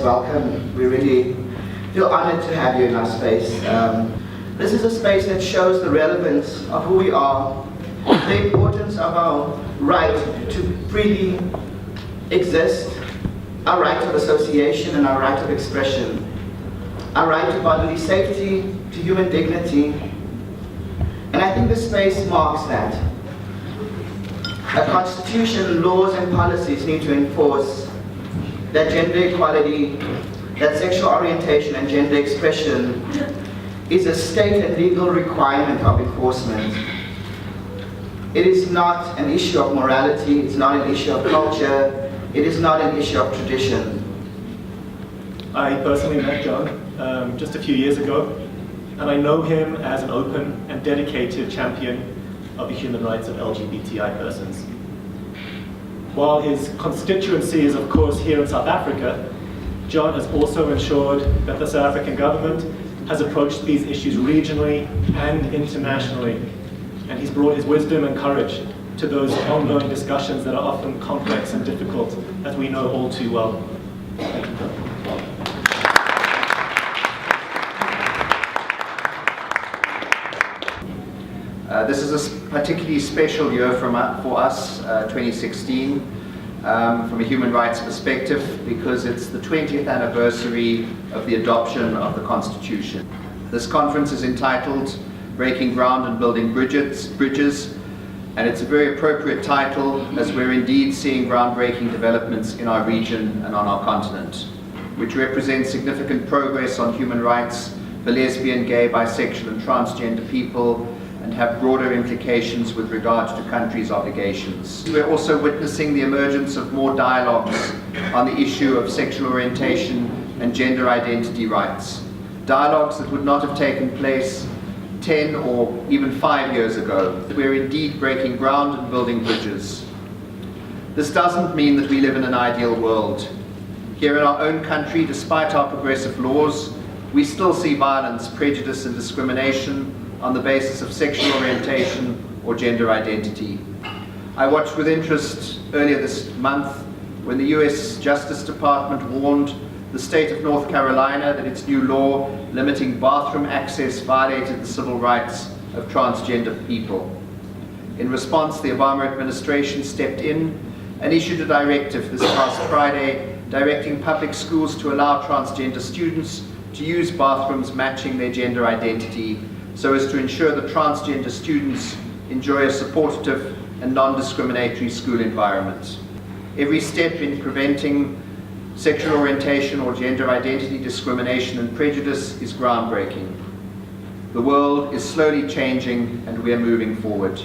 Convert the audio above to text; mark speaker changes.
Speaker 1: Welcome. We really feel honored to have you in our space. This is a space that shows the relevance of who we are, the importance of our right to freely exist, our right of association and our right of expression, our right to bodily safety, to human dignity. And I think this space marks that. A constitution, laws and policies need to enforce that gender equality, that sexual orientation and gender expression is a state and legal requirement of enforcement. It is not an issue of morality, it's not an issue of culture, it is not an issue of tradition.
Speaker 2: I personally met John just a few years ago, and I know him as an open and dedicated champion of the human rights of LGBTI persons. While his constituency is of course here in South Africa, John has also ensured that the South African government has approached these issues regionally and internationally, and he's brought his wisdom and courage to those ongoing discussions that are often complex and difficult, as we know all too well. Thank you, John.
Speaker 3: This is a particularly special year for us, 2016, from a human rights perspective, because it's the 20th anniversary of the adoption of the Constitution. This conference is entitled Breaking Ground and Building Bridges, and it's a very appropriate title as we're indeed seeing groundbreaking developments in our region and on our continent, which represent significant progress on human rights for lesbian, gay, bisexual and transgender people, and have broader implications with regard to countries' obligations. We're also witnessing the emergence of more dialogues on the issue of sexual orientation and gender identity rights. Dialogues that would not have taken place 10 or even 5 years ago. We're indeed breaking ground and building bridges. This doesn't mean that we live in an ideal world. Here in our own country, despite our progressive laws, we still see violence, prejudice and discrimination on the basis of sexual orientation or gender identity. I watched with interest earlier this month when the US Justice Department warned the state of North Carolina that its new law limiting bathroom access violated the civil rights of transgender people. In response, the Obama administration stepped in and issued a directive this past Friday directing public schools to allow transgender students to use bathrooms matching their gender identity, so as to ensure that transgender students enjoy a supportive and non-discriminatory school environment. Every step in preventing sexual orientation or gender identity discrimination and prejudice is groundbreaking. The world is slowly changing and we are moving forward.